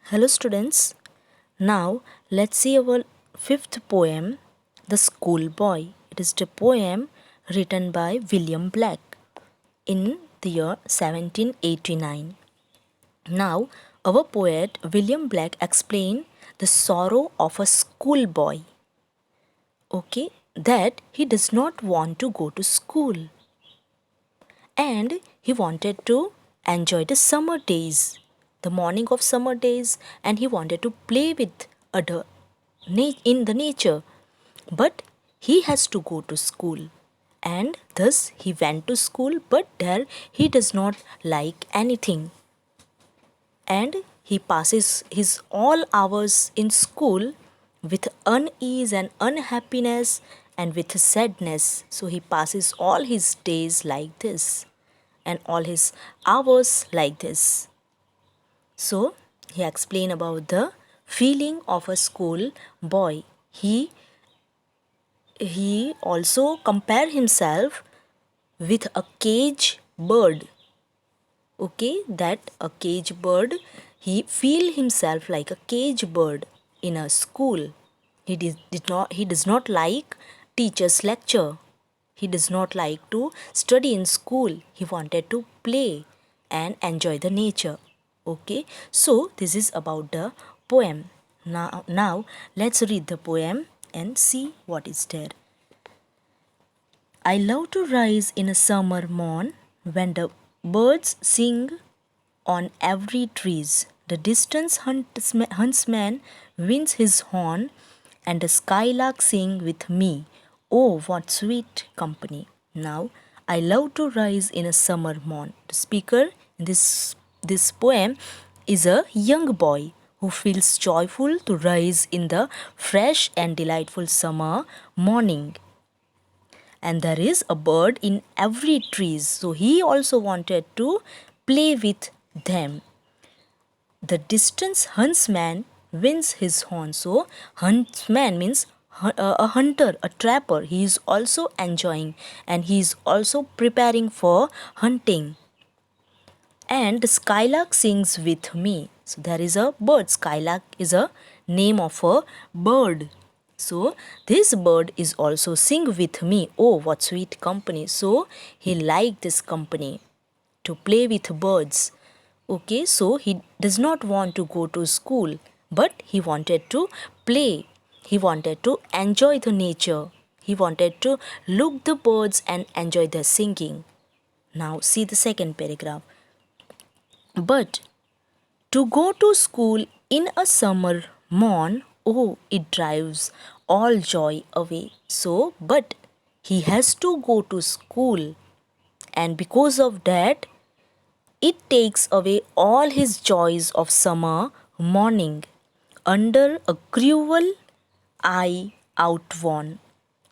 Hello students. Now let's see our fifth poem, The Schoolboy. It is the poem written by William Blake in the year 1789. Now our poet William Blake explained the sorrow of a schoolboy. Okay, that he does not want to go to school and he wanted to enjoy the summer days, the morning of summer days, and he wanted to play with other in the nature, but he has to go to school, and thus he went to school, but there he does not like anything, and he passes his all hours in school with unease and unhappiness and with sadness. So he passes all his days like this and all his hours like this. So he explained about the feeling of a school boy. He also compared himself with a cage bird. Okay, that a cage bird, he feel himself like a cage bird in a school. He does not like teacher's lecture. He does not like to study in school. He wanted to play and enjoy the nature. Okay, so this is about the poem. Now let's read the poem and see what is there. I love to rise in a summer morn when the birds sing on every trees. The distant huntsman winds his horn, and the skylark sing with me. Oh, what sweet company! Now, I love to rise in a summer morn. The speaker in this poem is a young boy who feels joyful to rise in the fresh and delightful summer morning, and there is a bird in every trees, so he also wanted to play with them. The distant huntsman winds his horn. So huntsman means a hunter, a trapper. He is also enjoying and he is also preparing for hunting. And the skylark sings with me. So there is a bird. Skylark is a name of a bird. So this bird is also sing with me. Oh, what sweet company. So he liked this company to play with birds. Okay, so he does not want to go to school, but he wanted to play. He wanted to enjoy the nature. He wanted to look the birds and enjoy their singing. Now see the second paragraph. But to go to school in a summer morn, oh, it drives all joy away. So, but he has to go to school, and because of that, it takes away all his joys of summer morning under a cruel eye outworn.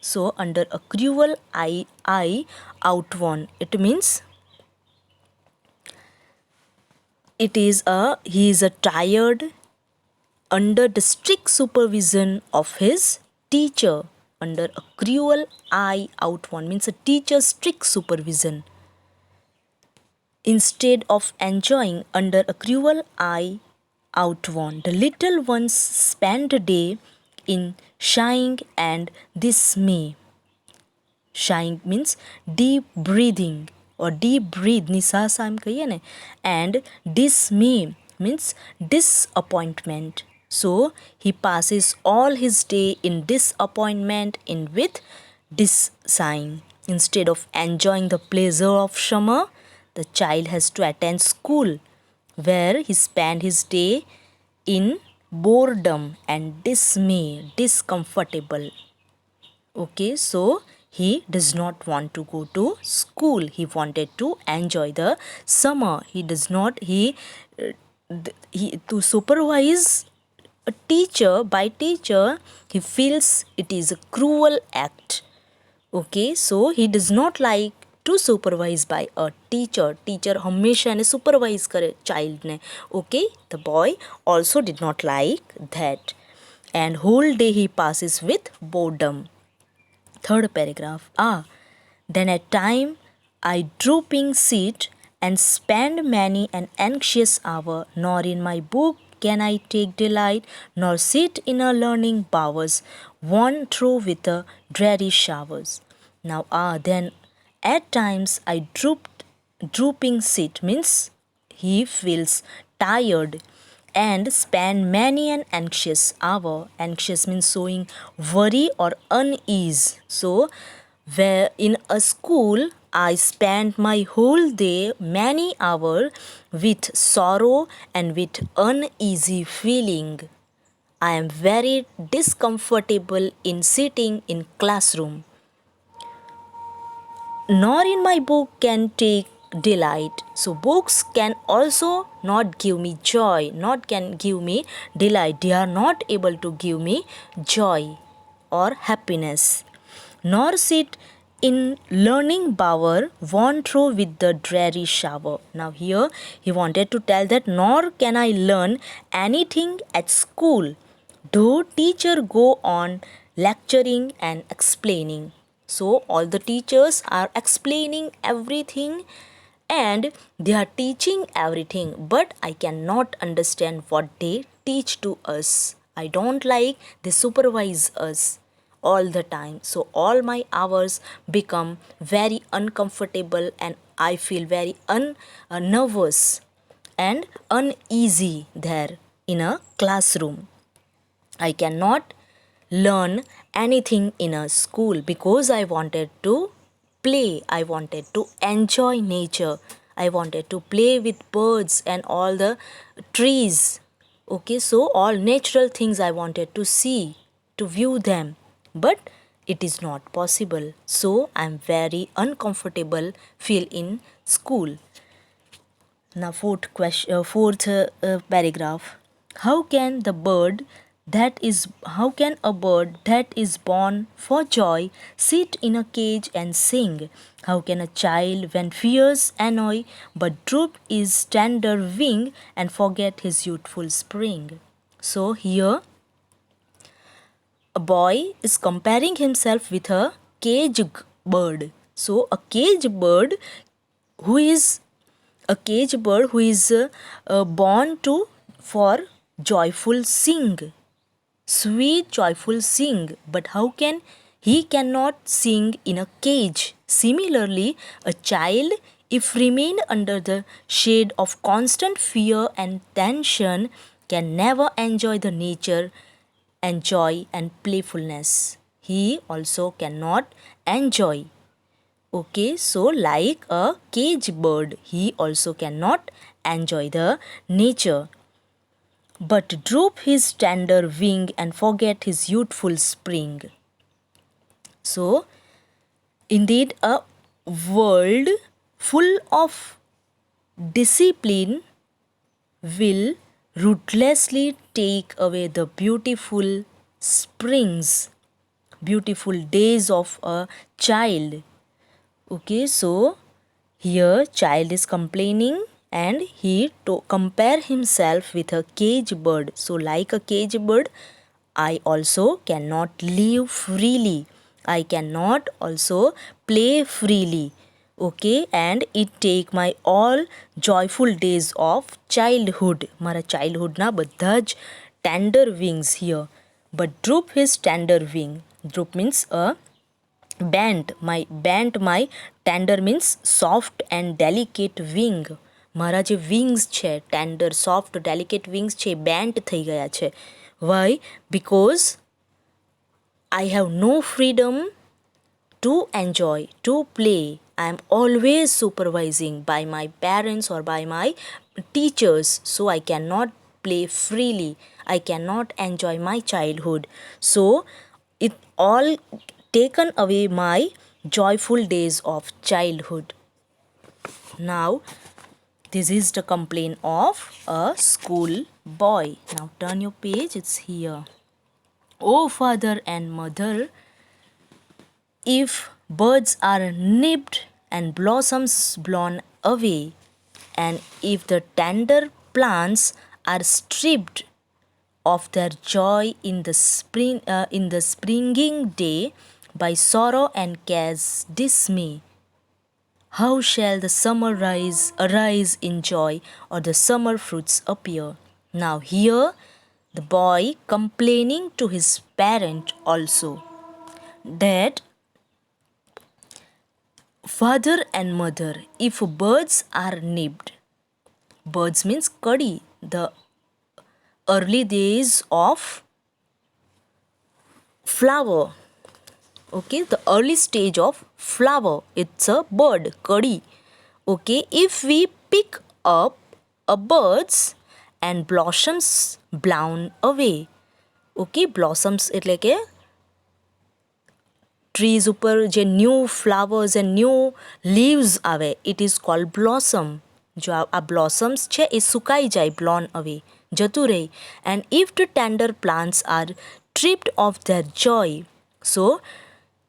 So, under a cruel eye outworn, it means he is a tired under the strict supervision of his teacher. Under a cruel eye outworn means a teacher's strict supervision. Instead of enjoying under a cruel eye outworn, the little ones spend the day in sighing and dismay. Sighing means deep breathing or deep breathe, નિસાસ એમ કહીએ ને, and dismay means disappointment. So he passes all his day in disappointment in with sighing. Instead of enjoying the pleasure of summer, the child has to attend school where he spend his day in boredom and dismay, discomfortable. Okay, so he does not want to go to school. He wanted to enjoy the summer. He does not he to supervise a teacher, by teacher, he feels it is a cruel act. Okay, so he does not like to supervise by a teacher. Teacher હંમેશા એને supervise કરે childને. Okay, the boy also did not like that, and whole day he passes with boredom. Third paragraph. Then at time I drooping sit and spend many an anxious hour, nor in my book can I take delight, nor sit in a learning bowers, worn through with the dreary showers. Now then at times I drooping sit means he feels tired and spend many an anxious hour. Anxious means showing worry or unease. So where in a school I spent my whole day many hours with sorrow and with uneasy feeling. I am very discomfortable in sitting in classroom, nor in my book can take delight. So books can also not give me joy, not can give me delight. They are not able to give me joy or happiness, nor sit in learning bower worn through with the dreary shower. Now here he wanted to tell that nor can I learn anything at school, though teacher go on lecturing and explaining. So all the teachers are explaining everything and they are teaching everything, but I cannot understand what they teach to us. I don't like they supervise us all the time. So all my hours become very uncomfortable and I feel very nervous and uneasy there in a classroom. I cannot learn anything in a school because I wanted to play. I wanted to enjoy nature. I wanted to play with birds and all the trees. Okay, so all natural things I wanted to see, to view them. But it is not possible. So I am very uncomfortable feel in school. Now fourth paragraph. How can the bird how can a bird that is born for joy sit in a cage and sing? How can a child when fears annoy but droop his tender wing and forget his youthful spring? So here a boy is comparing himself with a bird. So a cage bird who is born to for joyful sing, sweet joyful sing, but how can he cannot sing in a cage? Similarly, a child if remain under the shade of constant fear and tension can never enjoy the nature and joy and playfulness. He also cannot enjoy. Okay, so like a cage bird, he also cannot enjoy the nature, but droop his tender wing and forget his youthful spring. So, indeed, a world full of discipline will ruthlessly take away the beautiful springs, beautiful days of a child. Okay, so here child is complaining and he to compare himself with a cage bird. So like a cage bird, I also cannot live freely. I cannot also play freely. Okay, and it take my all joyful days of childhood. Mara childhood na બધા જ tender wings here. But droop his tender wing. Droop means a bent my tender means soft and delicate wing. મારા જે wings છે tender soft delicate wings છે bent થઈ ગયા છે. Why? Because I have no freedom to enjoy, to play. I am always supervising by my parents or by my teachers, so I cannot play freely. I cannot enjoy my childhood. So it all taken away my joyful days of childhood. Now, this is the complaint of a school boy. Now, turn your page, it's here. Oh, father and mother, if birds are nipped and blossoms blown away, and if the tender plants are stripped of their joy in the springing day by sorrow and care's dismay, How shall the summer arise in joy, or the summer fruits appear? Now here the boy complaining to his parent also that father and mother, if birds are nipped, birds means kadi, the early days of flower. Okay, the early stage of flower, it's a bird, kadi. Okay, if we pick up a birds and blossoms blown away. Okay, blossoms એટલે કે trees ઉપર જે new flowers and new leaves આવે it is called blossom. જો આ blossoms છે એ સુકાઈ જાય, બ્લોન અવે, જતું રહે. And if the tender plants are tripped of their joy, so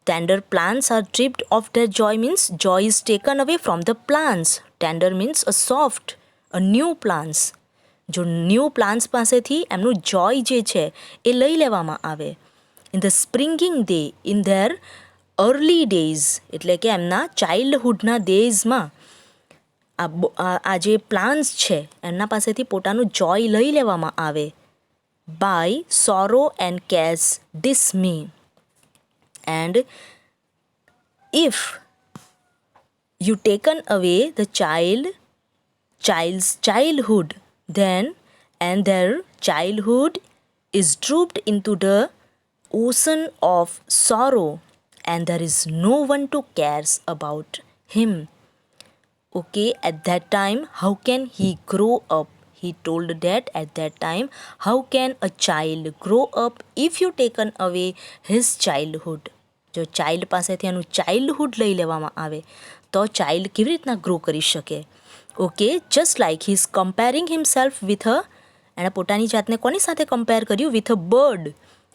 tender plants are stripped of their joy means joy is taken away from the plants. Tender means a soft, a new plants. જો new plants પાસેથી એમનું joy જે છે એ લઈ લેવામાં આવે. In the springing day, in their early days એટલે કે એમના ચાઇલ્ડહુડના ડેઝમાં આ જે પ્લાન્ટ્સ છે એમના પાસેથી પોતાનું જોય લઈ લેવામાં આવે. By sorrow and cares dismay. And if you taken away the child's childhood, then and their childhood is dropped into the ocean of sorrow, and there is no one to cares about him. Okay, at that time how can he grow up? He told that at that time, how can a child grow up if you taken away his childhood? જો child પાસેથી એનું childhood લઈ લેવામાં આવે તો child કેવી રીતના grow કરી શકે? Okay, just like he is comparing himself with એણે પોતાની જાતને કોની સાથે કમ્પેર કર્યું? વિથ અ બર્ડ,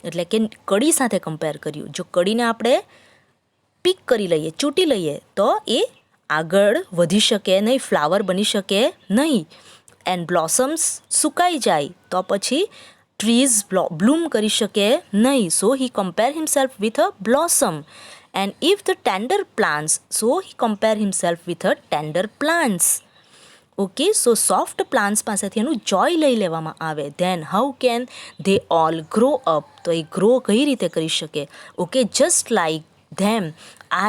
એટલે કે કડી સાથે કમ્પેર કર્યું. જો કડીને આપણે પિક કરી લઈએ, ચૂંટી લઈએ તો એ આગળ વધી શકે નહીં, ફ્લાવર બની શકે નહીં. એન્ડ બ્લોસમ્સ સુકાઈ જાય તો પછી ટ્રીઝ બ્લૂમ કરી શકે નહીં. So he compare himself with a blossom. And if the tender plants, so he compare himself with a tender plants. Okay, so soft plants પાસેથી એનું જોય લઈ લેવામાં આવે. Then how can they all grow up? તો એ grow કઈ રીતે કરી શકે? Okay, just like them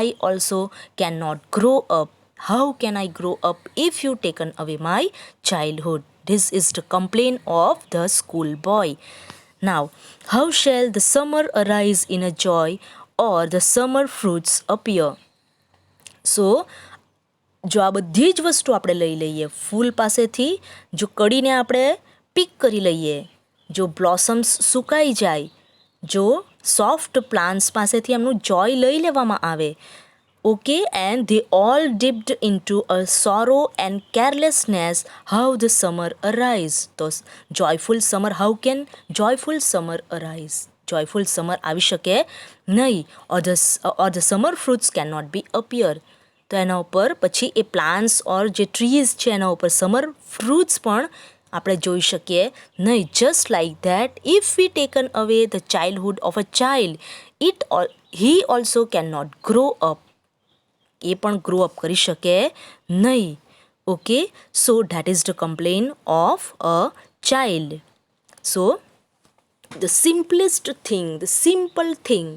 I also cannot grow up. How can I grow up if you taken away my childhood? This is the complaint of the schoolboy. Now, how shall the summer arise in a joy, or the summer fruits appear? So, જો આ બધી જ વસ્તુ આપણે લઈ લઈએ ફૂલ પાસેથી, જો કડીને આપણે પિક કરી લઈએ, જો બ્લોસમ્સ સુકાઈ જાય, જો સોફ્ટ પ્લાન્ટ્સ પાસેથી એમનું જોય લઈ લેવામાં આવે. Okay, and they all dipped into a sorrow and carelessness, how the summer arise? તો joyful summer, how can joyful summer arise? joyful summer આવી શકે નહીં. or the summer fruits cannot be appear. તો એના ઉપર પછી એ પ્લાન્ટ્સ ઓર જે trees છે એના ઉપર સમર ફ્રૂટ્સ પણ આપણે જોઈ શકીએ નહીં. Just like that if we taken away the childhood of a child, he also cannot grow up. એ પણ ગ્રો અપ કરી શકે નહીં. Okay, so that is the complain of a child. So the simplest thing, the simple thing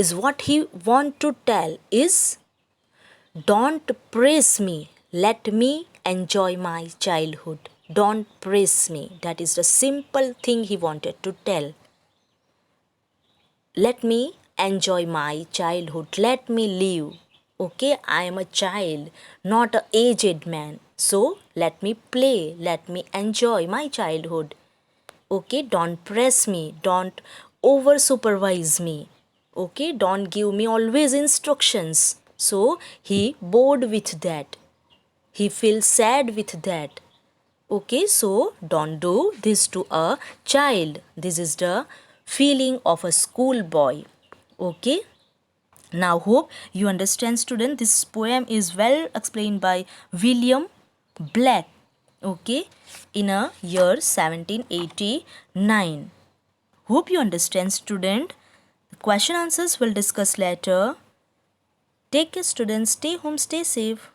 is what he want to tell is, don't praise me, let me enjoy my childhood. Don't praise me. That is the simple thing he wanted to tell. Let me enjoy my childhood. Let me live. Okay, I am a child, not an aged man. So let me play. Let me enjoy my childhood. Okay, don't press me. Don't over supervise me. Okay, don't give me always instructions. So he bored with that. He feels sad with that. Okay, so don't do this to a child. This is the feeling of a schoolboy. Okay, now hope you understand, student. This poem is well explained by William Black, okay, in a year 1789. Hope you understand, student. The question answers we'll discuss later. Take care, students. Stay home, stay safe.